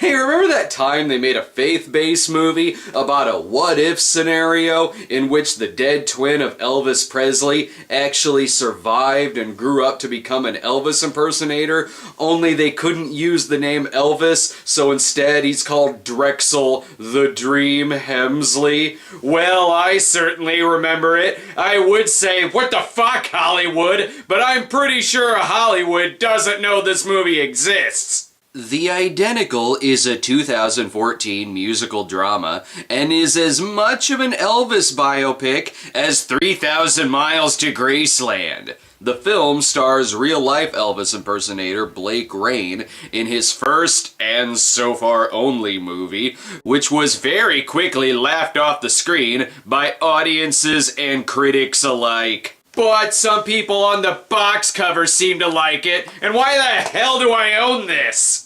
Hey, remember that time they made a faith-based movie about a what-if scenario in which the dead twin of Elvis Presley actually survived and grew up to become an Elvis impersonator, only they couldn't use the name Elvis, so instead he's called Drexel the Dream Hemsley? Well, I certainly remember it. I would say, what the fuck, Hollywood? But I'm pretty sure Hollywood doesn't know this movie exists. The Identical is a 2014 musical drama and is as much of an Elvis biopic as 3,000 Miles to Graceland. The film stars real-life Elvis impersonator Blake Rain in his first and so far only movie, which was very quickly laughed off the screen by audiences and critics alike. But some people on the box cover seem to like it, and why the hell do I own this?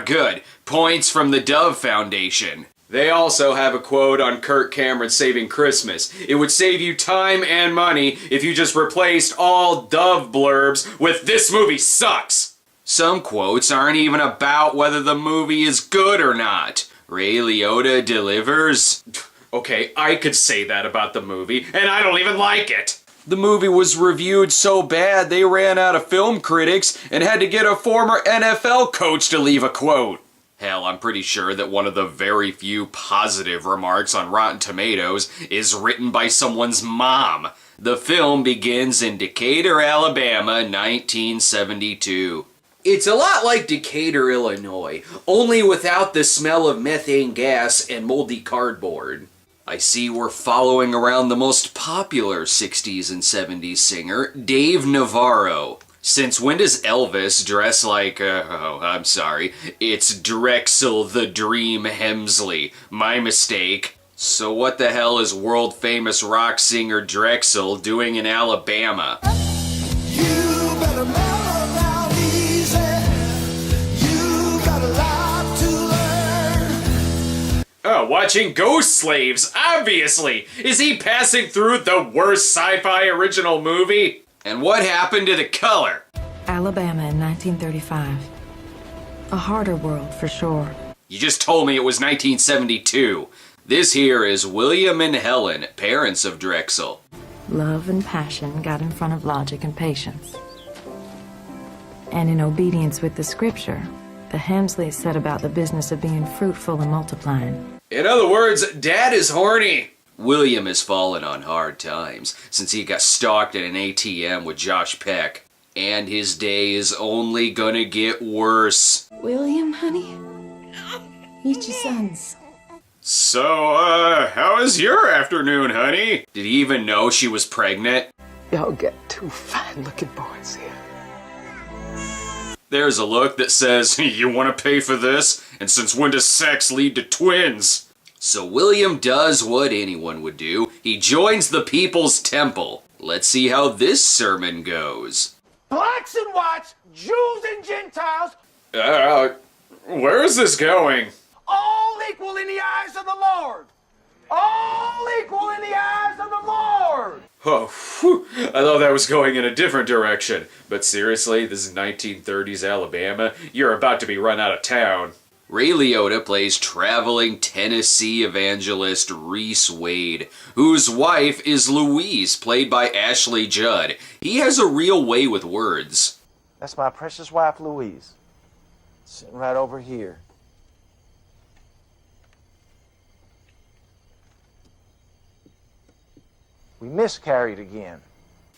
Good. Points from the Dove Foundation. They also have a quote on Kirk Cameron saving Christmas. It would save you time and money if you just replaced all Dove blurbs with "this movie sucks." Some quotes aren't even about whether the movie is good or not. Ray Liotta delivers. Okay, I could say that about the movie, and I don't even like it. The movie was reviewed so bad they ran out of film critics and had to get a former NFL coach to leave a quote. Hell, I'm pretty sure that one of the very few positive remarks on Rotten Tomatoes is written by someone's mom. The film begins in Decatur, Alabama, 1972. It's a lot like Decatur, Illinois, only without the smell of methane gas and moldy cardboard. I see we're following around the most popular 60s and 70s singer, Dave Navarro. Since when does Elvis dress like, I'm sorry, it's Drexel the Dream Hemsley. My mistake. So what the hell is world-famous rock singer Drexel doing in Alabama? You better mellow down easy. You got a lot to learn. Oh, watching Ghost Slaves, obviously! Is he passing through the worst sci-fi original movie? And what happened to the color? Alabama in 1935. A harder world, for sure. You just told me it was 1972. This here is William and Helen, parents of Drexel. Love and passion got in front of logic and patience. And in obedience with the scripture, the Hemsleys set about the business of being fruitful and multiplying. In other words, Dad is horny. William has fallen on hard times since he got stalked at an ATM with Josh Peck. And his day is only gonna get worse. William, honey? Meet your sons. So, how was your afternoon, honey? Did he even know she was pregnant? Y'all get two fine-looking boys here. There's a look that says, you want to pay for this? And since when does sex lead to twins? So William does what anyone would do. He joins the People's Temple. Let's see how this sermon goes. Blacks and whites, Jews and Gentiles. Where is this going? All equal in the eyes of the Lord. All equal in the eyes of the Lord. Oh, whew. I thought that was going in a different direction. But seriously, this is 1930s Alabama. You're about to be run out of town. Ray Liotta plays traveling Tennessee evangelist Reese Wade, whose wife is Louise, played by Ashley Judd. He has a real way with words. That's my precious wife, Louise. Sitting right over here. We miscarried again.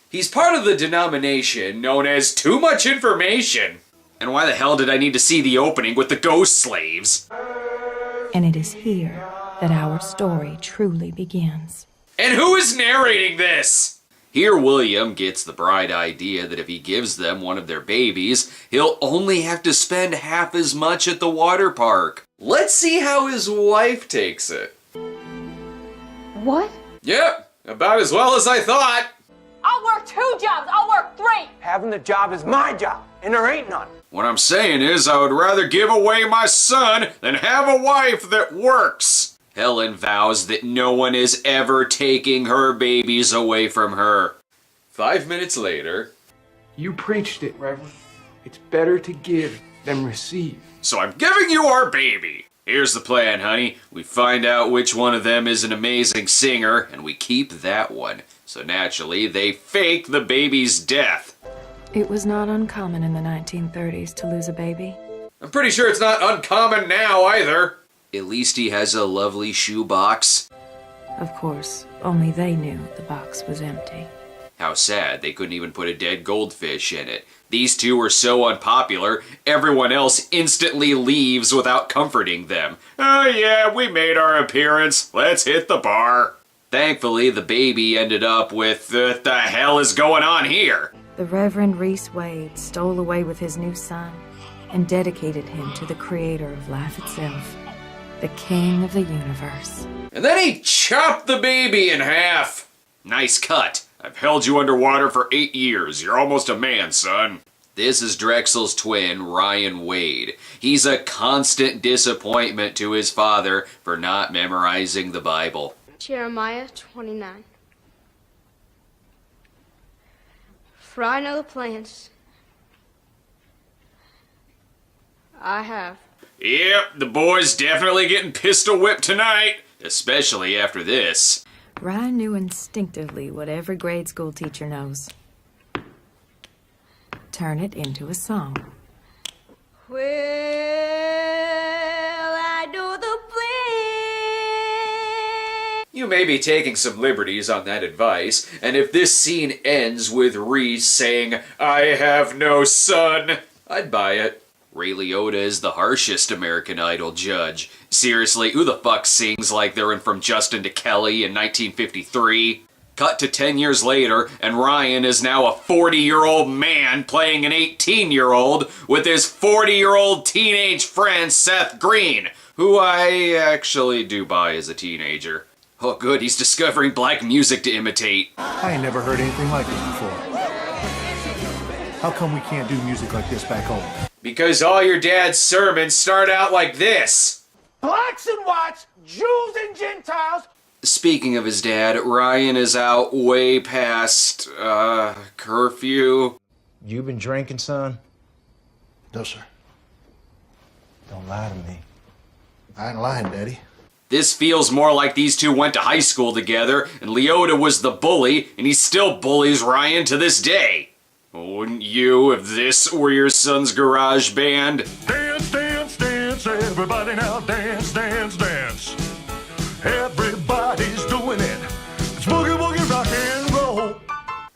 He's part of the denomination known as Too Much Information. And why the hell did I need to see the opening with the ghost slaves? And it is here that our story truly begins. And who is narrating this? Here William gets the bright idea that if he gives them one of their babies, he'll only have to spend half as much at the water park. Let's see how his wife takes it. What? Yep, about as well as I thought. I'll work 2 jobs. I'll work 3. Having the job is my job, and there ain't none. What I'm saying is I would rather give away my son than have a wife that works. Helen vows that no one is ever taking her babies away from her. 5 minutes later. You preached it, Reverend. It's better to give than receive. so I'm giving you our baby. Here's the plan, honey. We find out which one of them is an amazing singer, and we keep that one. So naturally, they fake the baby's death. It was not uncommon in the 1930s to lose a baby. I'm pretty sure it's not uncommon now either. At least he has a lovely shoebox. Of course, only they knew the box was empty. How sad they couldn't even put a dead goldfish in it. These two were so unpopular, everyone else instantly leaves without comforting them. Oh yeah, we made our appearance. Let's hit the bar. Thankfully, the baby ended up with, what the hell is going on here? The Reverend Reese Wade stole away with his new son and dedicated him to the creator of life itself, the king of the universe. And then he chopped the baby in half. Nice cut. I've held you underwater for 8 years. You're almost a man, son. This is Drexel's twin, Ryan Wade. He's a constant disappointment to his father for not memorizing the Bible. Jeremiah 29. For I know the plans I have. Yep, the boy's definitely getting pistol whipped tonight, especially after this. Ryan knew instinctively what every grade school teacher knows. Turn it into a song. Well, I know the plan. You may be taking some liberties on that advice, and if this scene ends with Reese saying, "I have no son," I'd buy it. Ray Liotta is the harshest American Idol judge. Seriously, who the fuck sings like they're in From Justin to Kelly in 1953? Cut to 10 years later, and Ryan is now a 40-year-old man playing an 18-year-old with his 40-year-old teenage friend Seth Green, who I actually do buy as a teenager. Oh good, he's discovering black music to imitate. I ain't never heard anything like this before. How come we can't do music like this back home? Because all your dad's sermons start out like this. Blacks and whites, Jews and Gentiles. Speaking of his dad, Ryan is out way past, curfew. You been drinking, son? No, sir. Don't lie to me. I ain't lying, Daddy. This feels more like these two went to high school together, and Liotta was the bully, and he still bullies Ryan to this day. Wouldn't you if this were your son's garage band? Dance, dance, dance, everybody now dance, dance, dance. Everybody's doing it. It's boogie, woogie, rock and roll.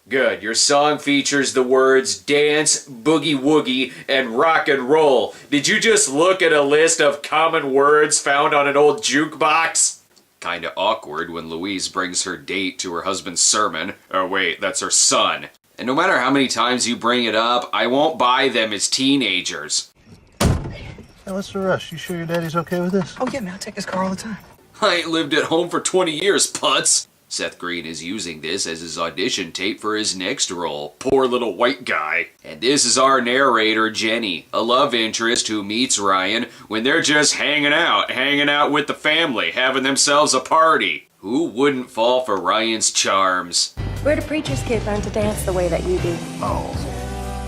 Good, your song features the words dance, boogie woogie, and rock and roll. Did you just look at a list of common words found on an old jukebox? Kinda awkward when Louise brings her date to her husband's sermon. Oh wait, that's her son. And no matter how many times you bring it up, I won't buy them as teenagers. Hey, what's the rush? You sure your daddy's okay with this? Oh, yeah, man, I take his car all the time. I ain't lived at home for 20 years, putz. Seth Green is using this as his audition tape for his next role. Poor little white guy. And this is our narrator, Jenny, a love interest who meets Ryan when they're just hanging out with the family, having themselves a party. Who wouldn't fall for Ryan's charms? Where do preacher's kids learn to dance the way that you do? Oh,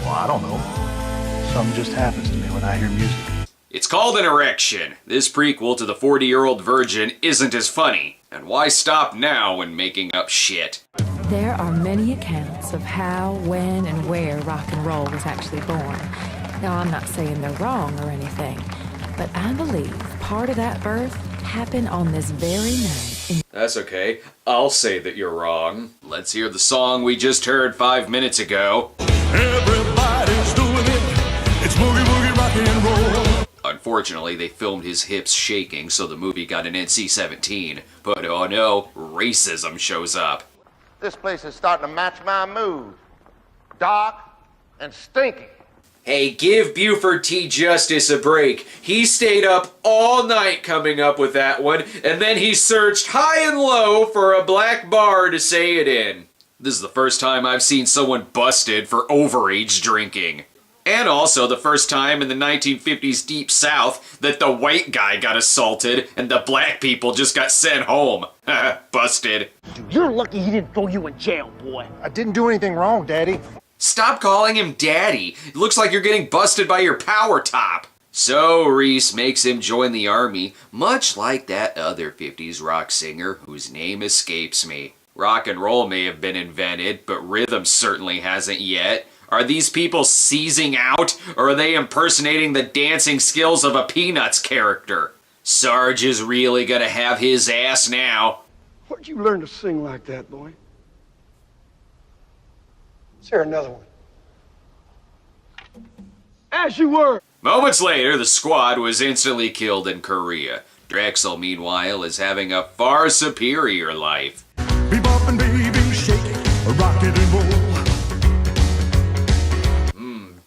well, I don't know. Something just happens to me when I hear music. It's called an erection. This prequel to the 40-year-old virgin isn't as funny. And why stop now when making up shit? There are many accounts of how, when, and where rock and roll was actually born. Now, I'm not saying they're wrong or anything, but I believe part of that birth happened on this very night. That's okay. I'll say that you're wrong. Let's hear the song we just heard 5 minutes ago. Everybody's doing it. It's boogie, woogie, rock and roll. Unfortunately, they filmed his hips shaking, so the movie got an NC-17. But oh no, racism shows up. This place is starting to match my mood. Dark and stinky. Hey, give Buford T. Justice a break. He stayed up all night coming up with that one, and then he searched high and low for a black bar to say it in. This is the first time I've seen someone busted for overage drinking. And also the first time in the 1950s Deep South that the white guy got assaulted and the black people just got sent home. Busted. Dude, you're lucky he didn't throw you in jail, boy. I didn't do anything wrong, Daddy. Stop calling him Daddy. It looks like you're getting busted by your power top. So Reese makes him join the army, much like that other 50s rock singer whose name escapes me. Rock and roll may have been invented, but rhythm certainly hasn't yet. Are these people seizing out, or are they impersonating the dancing skills of a Peanuts character? Sarge is really gonna have his ass now. Where'd you learn to sing like that, boy? Let's hear another one. As you were. Moments later, the squad was instantly killed in Korea. Drexel, meanwhile, is having a far superior life. Bebop and baby shake, rock it and roll.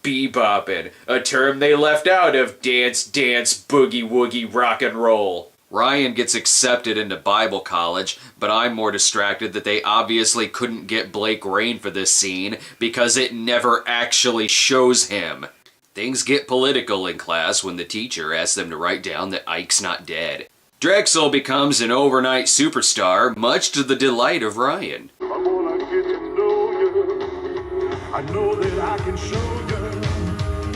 Beboppin', a term they left out of Dance, Dance, Boogie Woogie, Rock and Roll. Ryan gets accepted into Bible college, but I'm more distracted that they obviously couldn't get Blake Rain for this scene because it never actually shows him. Things get political in class when the teacher asks them to write down that Ike's not dead. Drexel becomes an overnight superstar, much to the delight of Ryan. I wanna get to know you. I know that I can show you.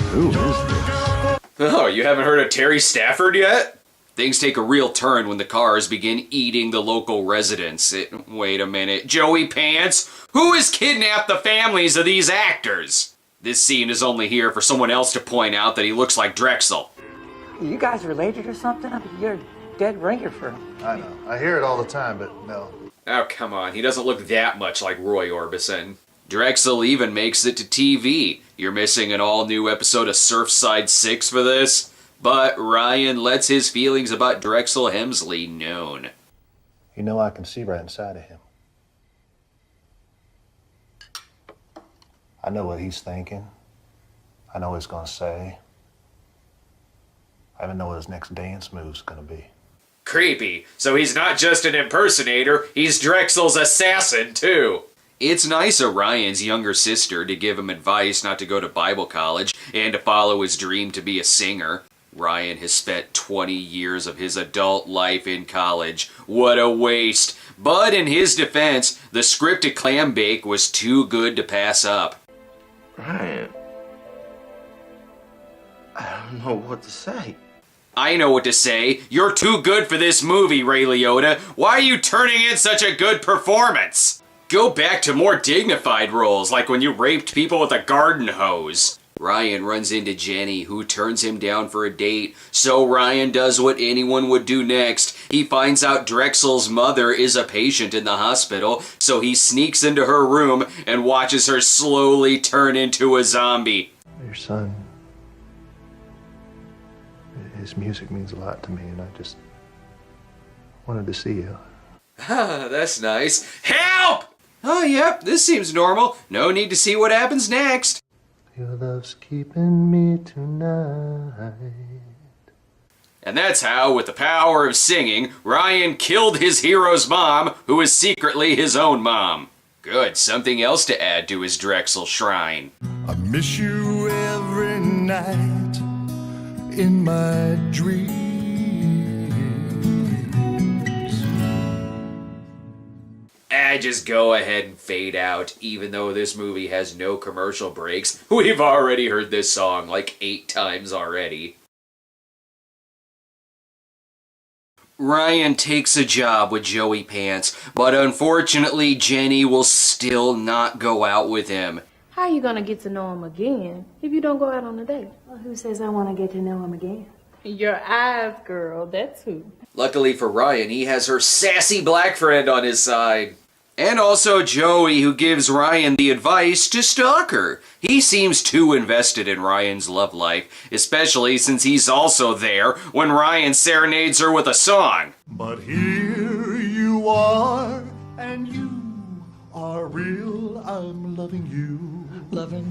Who is this? Oh, you haven't heard of Terry Stafford yet? Things take a real turn when the cars begin eating the local residents. Wait a minute, Joey Pants? Who has kidnapped the families of these actors? This scene is only here for someone else to point out that he looks like Drexel. You guys related or something? I mean, you're a dead ringer for him. I know. I hear it all the time, but no. Oh, come on. He doesn't look that much like Roy Orbison. Drexel even makes it to TV. You're missing an all-new episode of Surfside 6 for this? But Ryan lets his feelings about Drexel Hemsley known. You know I can see right inside of him. I know what he's thinking. I know what he's gonna say. I even know what his next dance move's gonna be. Creepy. So he's not just an impersonator, he's Drexel's assassin, too. It's nice of Ryan's younger sister to give him advice not to go to Bible college and to follow his dream to be a singer. Ryan has spent 20 years of his adult life in college. What a waste. But in his defense, the script to Clam Bake was too good to pass up. Ryan, I don't know what to say. I know what to say. You're too good for this movie, Ray Liotta. Why are you turning in such a good performance? Go back to more dignified roles, like when you raped people with a garden hose. Ryan runs into Jenny, who turns him down for a date, so Ryan does what anyone would do next. He finds out Drexel's mother is a patient in the hospital, so he sneaks into her room and watches her slowly turn into a zombie. Your son, his music means a lot to me, and I just wanted to see you. Ah, that's nice. Help! Oh, yep, this seems normal. No need to see what happens next. Your love's keeping me tonight. And that's how, with the power of singing, Ryan killed his hero's mom, who was secretly his own mom. Good, something else to add to his Drexel shrine. I miss you every night in my dreams. Just go ahead and fade out, even though this movie has no commercial breaks. We've already heard this song like 8 times already. Ryan takes a job with Joey Pants, but unfortunately Jenny will still not go out with him. How are you gonna get to know him again if you don't go out on a date? Well, who says I want to get to know him again? Your eyes, girl, that's who. Luckily for Ryan, he has her sassy black friend on his side. And also Joey, who gives Ryan the advice to stalk her. He seems too invested in Ryan's love life, especially since he's also there when Ryan serenades her with a song. But here you are, and you are real. I'm loving you, loving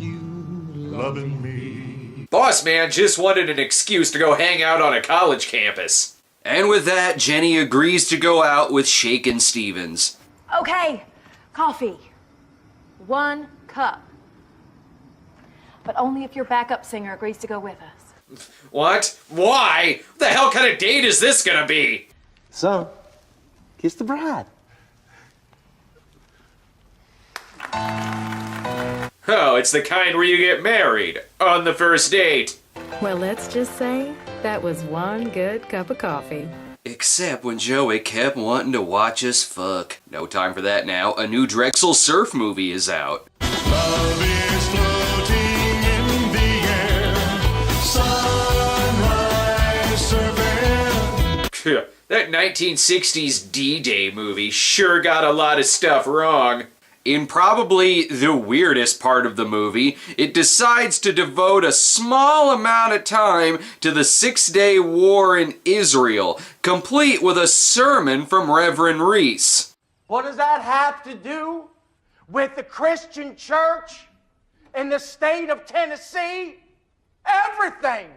me. Boss man just wanted an excuse to go hang out on a college campus. And with that, Jenny agrees to go out with Shakin' Stevens. Okay, coffee. 1 cup. But only if your backup singer agrees to go with us. What? Why? What the hell kind of date is this gonna be? Son, kiss the bride. Oh, it's the kind where you get married on the first date. Well, let's just say that was one good cup of coffee. Except when Joey kept wanting to watch us fuck. No time for that now. A new Drexel Surf movie is out. Love is floating in the air. Sunrise surfing. That 1960s D-Day movie sure got a lot of stuff wrong. In probably the weirdest part of the movie, it decides to devote a small amount of time to the 6-day war in Israel, complete with a sermon from Reverend Reese. What does that have to do with the Christian church in the state of Tennessee? Everything.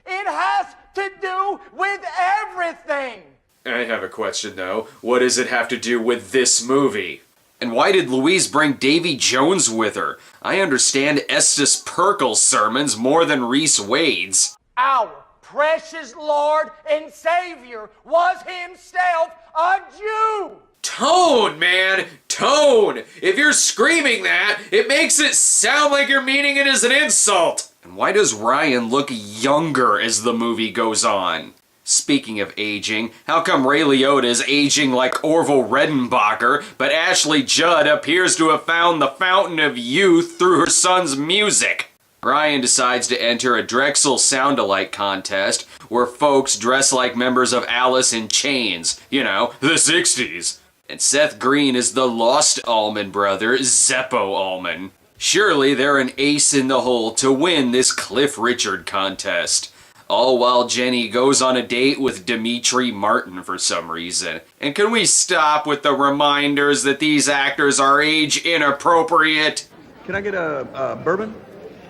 It has to do with everything. I have a question though. What does it have to do with this movie? And why did Louise bring Davy Jones with her? I understand Estes Perkel's sermons more than Reese Wade's. Our precious Lord and Savior was himself a Jew. Tone, man! Tone! If you're screaming that, it makes it sound like you're meaning it as an insult! And why does Ryan look younger as the movie goes on? Speaking of aging, how come Ray Liotta is aging like Orville Redenbacher, but Ashley Judd appears to have found the fountain of youth through her son's music? Ryan decides to enter a Drexel sound-alike contest where folks dress like members of Alice in Chains, you know, the 60s. And Seth Green is the lost Allman brother, Zeppo Allman. Surely they're an ace in the hole to win this Cliff Richard contest. All while Jenny goes on a date with Demetri Martin for some reason. And can we stop with the reminders that these actors are age inappropriate? Can I get a bourbon?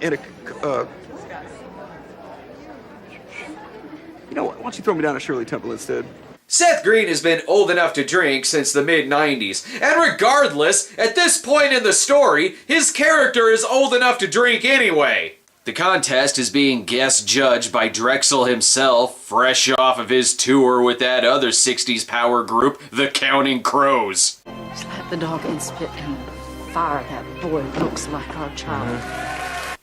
And a, you know what, why don't you throw me down a Shirley Temple instead? Seth Green has been old enough to drink since the mid-90s, and regardless, at this point in the story, his character is old enough to drink anyway. The contest is being guest judged by Drexel himself, fresh off of his tour with that other 60s power group, the Counting Crows. Slap the dog and spit in the fire. That boy looks like our child.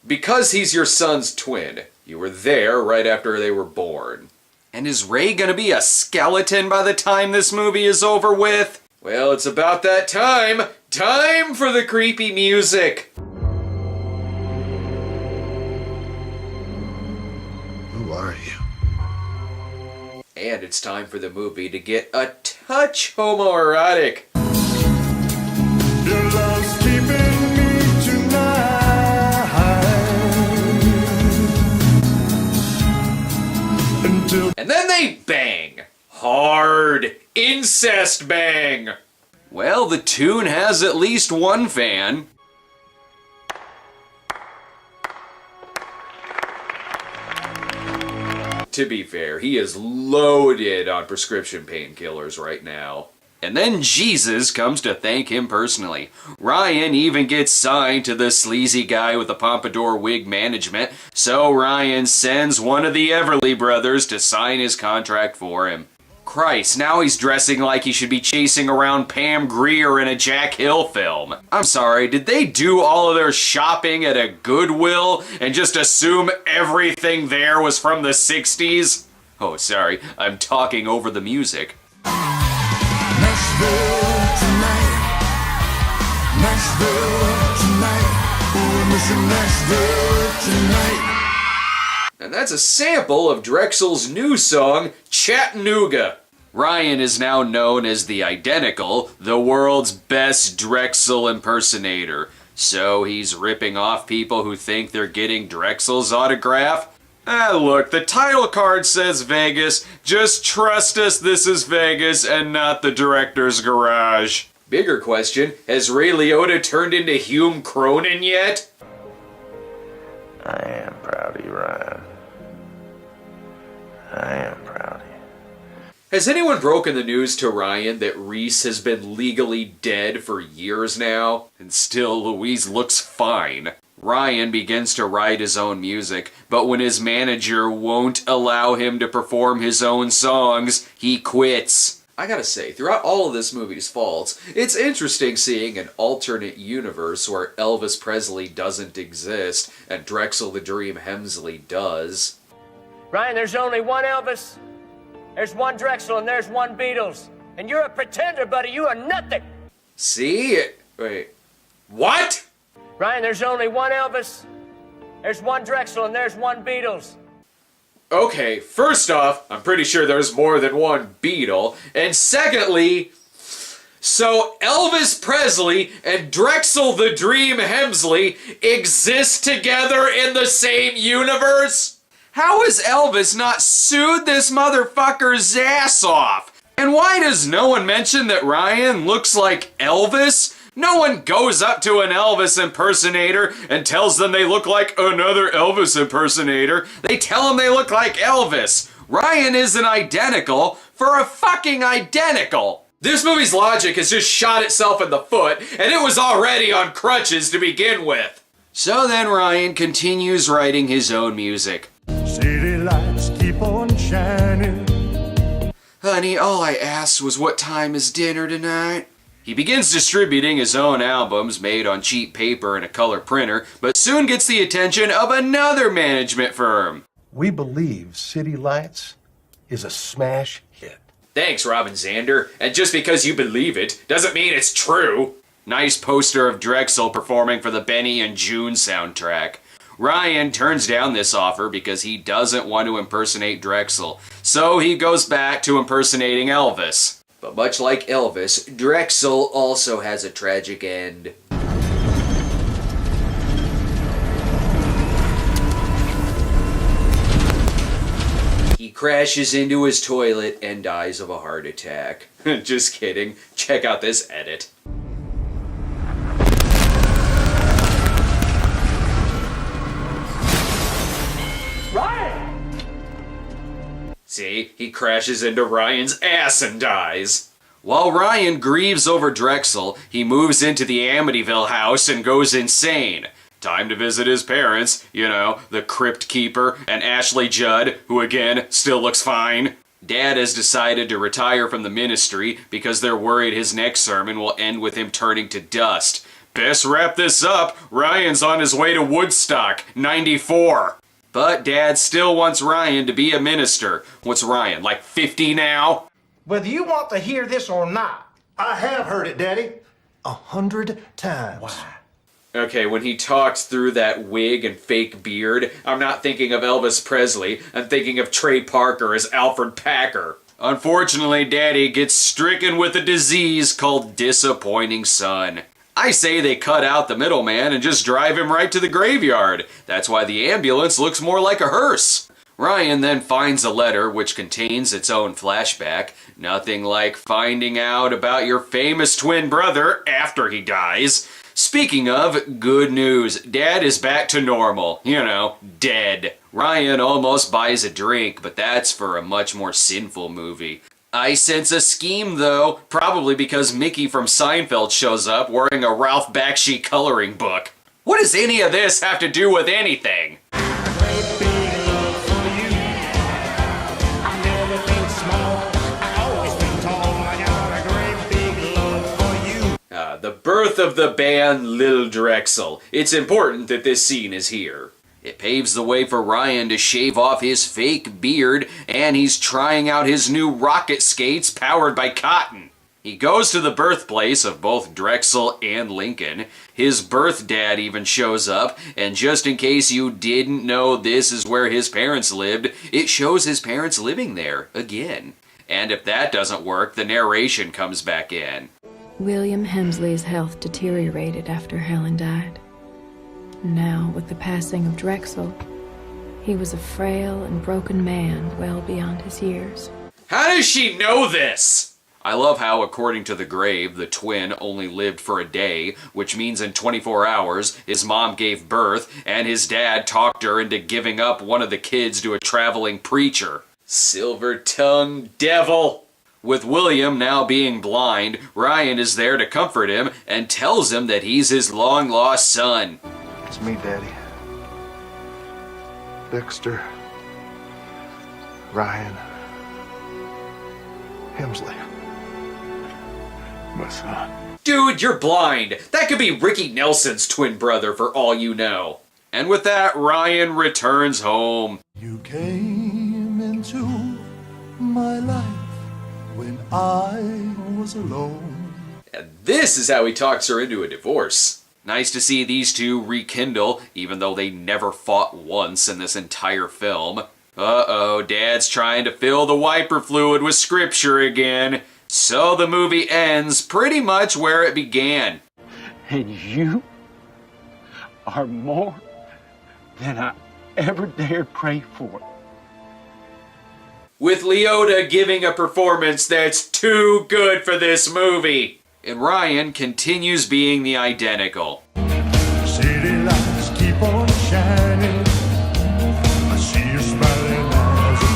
Because he's your son's twin, you were there right after they were born. And is Ray gonna be a skeleton by the time this movie is over with? Well, it's about that time. Time for the creepy music. Who are you? And it's time for the movie to get a touch homoerotic. Your love's keeping me tonight. And then they bang. Hard. Incest bang. Well, the tune has at least one fan. To be fair, he is loaded on prescription painkillers right now. And then Jesus comes to thank him personally. Ryan even gets signed to the sleazy guy with the pompadour wig management, so Ryan sends one of the Everly brothers to sign his contract for him. Christ, now he's dressing like he should be chasing around Pam Grier in a Jack Hill film. I'm sorry, did they do all of their shopping at a Goodwill and just assume everything there was from the 60s? Oh, sorry, I'm talking over the music. Nashville tonight. Nashville tonight. We're missing Nashville tonight. And that's a sample of Drexel's new song, Chattanooga. Ryan is now known as the Identical, the world's best Drexel impersonator. So he's ripping off people who think they're getting Drexel's autograph? Ah, look, the title card says Vegas. Just trust us, this is Vegas and not the director's garage. Bigger question, has Ray Liotta turned into Hume Cronin yet? I am proud of you, Ryan. I am proud of you. Has anyone broken the news to Ryan that Reese has been legally dead for years now? And still, Louise looks fine. Ryan begins to write his own music, but when his manager won't allow him to perform his own songs, he quits. I gotta say, throughout all of this movie's faults, it's interesting seeing an alternate universe where Elvis Presley doesn't exist and Drexel the Dream Hemsley does. Ryan, there's only one Elvis, there's one Drexel, and there's one Beatles. And you're a pretender, buddy. You are nothing. See? Wait. What? Ryan, there's only one Elvis, there's one Drexel, and there's one Beatles. Okay, first off, I'm pretty sure there's more than one Beatle. And secondly, so Elvis Presley and Drexel the Dream Hemsley exist together in the same universe? How has Elvis not sued this motherfucker's ass off? And why does no one mention that Ryan looks like Elvis? No one goes up to an Elvis impersonator and tells them they look like another Elvis impersonator. They tell them they look like Elvis. Ryan isn't identical for a fucking identical. This movie's logic has just shot itself in the foot, and it was already on crutches to begin with. So then Ryan continues writing his own music. City lights keep on shining. Honey, all I asked was what time is dinner tonight? He begins distributing his own albums made on cheap paper and a color printer, but soon gets the attention of another management firm. We believe City Lights is a smash hit. Thanks, Robin Zander. And just because you believe it doesn't mean it's true. Nice poster of Drexel performing for the Benny and June soundtrack. Ryan turns down this offer because he doesn't want to impersonate Drexel, so he goes back to impersonating Elvis. But much like Elvis, Drexel also has a tragic end. He crashes into his toilet and dies of a heart attack. Just kidding. Check out this edit. See, he crashes into Ryan's ass and dies. While Ryan grieves over Drexel, he moves into the Amityville house and goes insane. Time to visit his parents, you know, the Crypt Keeper and Ashley Judd, who again, still looks fine. Dad has decided to retire from the ministry because they're worried his next sermon will end with him turning to dust. Best wrap this up, Ryan's on his way to Woodstock, 94. But Dad still wants Ryan to be a minister. What's Ryan, like 50 now? Whether you want to hear this or not, I have heard it, Daddy. 100 times. Why? Okay, when he talks through that wig and fake beard, I'm not thinking of Elvis Presley. I'm thinking of Trey Parker as Alfred Packer. Unfortunately, Daddy gets stricken with a disease called disappointing son. I say they cut out the middleman and just drive him right to the graveyard. That's why the ambulance looks more like a hearse. Ryan then finds a letter which contains its own flashback. Nothing like finding out about your famous twin brother after he dies. Speaking of, good news. Dad is back to normal. You know, dead. Ryan almost buys a drink, but that's for a much more sinful movie. I sense a scheme, though, probably because Mickey from Seinfeld shows up wearing a Ralph Bakshi coloring book. What does any of this have to do with anything? The birth of the band Lil Drexel. It's important that this scene is here. It paves the way for Ryan to shave off his fake beard, and he's trying out his new rocket skates powered by cotton. He goes to the birthplace of both Drexel and Lincoln. His birth dad even shows up, and just in case you didn't know this is where his parents lived, it shows his parents living there again. And if that doesn't work, the narration comes back in. William Hemsley's health deteriorated after Helen died. Now, with the passing of Drexel, he was a frail and broken man well beyond his years. How does she know this? I love how, according to the grave, the twin only lived for a day, which means in 24 hours, his mom gave birth, and his dad talked her into giving up one of the kids to a traveling preacher. Silver-tongued devil! With William now being blind, Ryan is there to comfort him and tells him that he's his long-lost son. It's me, Daddy. Dexter. Ryan. Hemsley. my son. Dude, you're blind. That could be Ricky Nelson's twin brother for all you know. And with that, Ryan returns home. You came into my life when I was alone. And this is how he talks her into a divorce. Nice to see these two rekindle, even though they never fought once in this entire film. Uh-oh, Dad's trying to fill the wiper fluid with scripture again. So the movie ends pretty much where it began. And you are more than I ever dared pray for. With Leota giving a performance that's too good for this movie. And Ryan continues being the identical. City lights keep on shining. I see you smiling eyes of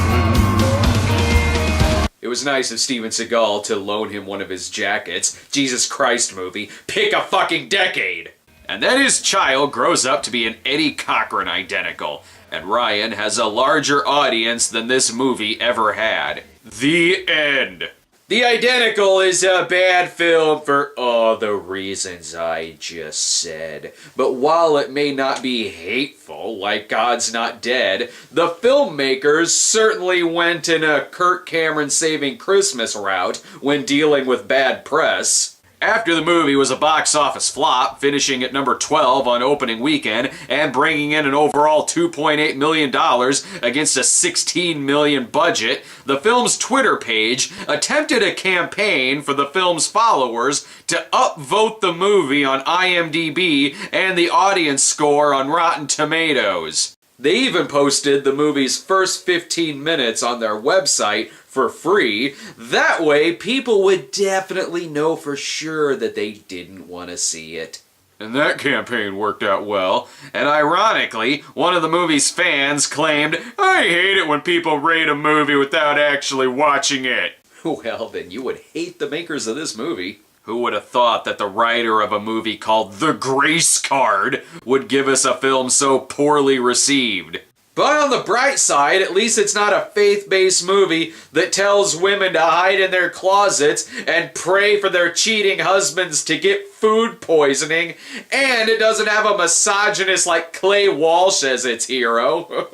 blue. It was nice of Steven Seagal to loan him one of his jackets. Jesus Christ movie, pick a fucking decade! And then his child grows up to be an Eddie Cochran identical. And Ryan has a larger audience than this movie ever had. The end. The Identical is a bad film for all the reasons I just said. But while it may not be hateful, like God's Not Dead, the filmmakers certainly went in a Kirk Cameron Saving Christmas route when dealing with bad press. After the movie was a box office flop, finishing at number 12 on opening weekend and bringing in an overall $2.8 million against a $16 million budget, the film's Twitter page attempted a campaign for the film's followers to upvote the movie on IMDb and the audience score on Rotten Tomatoes. They even posted the movie's first 15 minutes on their website for free. That way, people would definitely know for sure that they didn't want to see it. And that campaign worked out well. And ironically, one of the movie's fans claimed, "I hate it when people rate a movie without actually watching it." Well, then you would hate the makers of this movie. Who would have thought that the writer of a movie called The Grace Card would give us a film so poorly received? But on the bright side, at least it's not a faith-based movie that tells women to hide in their closets and pray for their cheating husbands to get food poisoning, and it doesn't have a misogynist like Clay Walsh as its hero.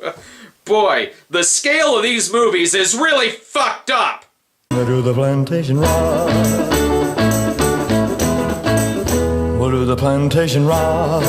Boy, the scale of these movies is really fucked up! To the plantation rock. What do the plantation rock?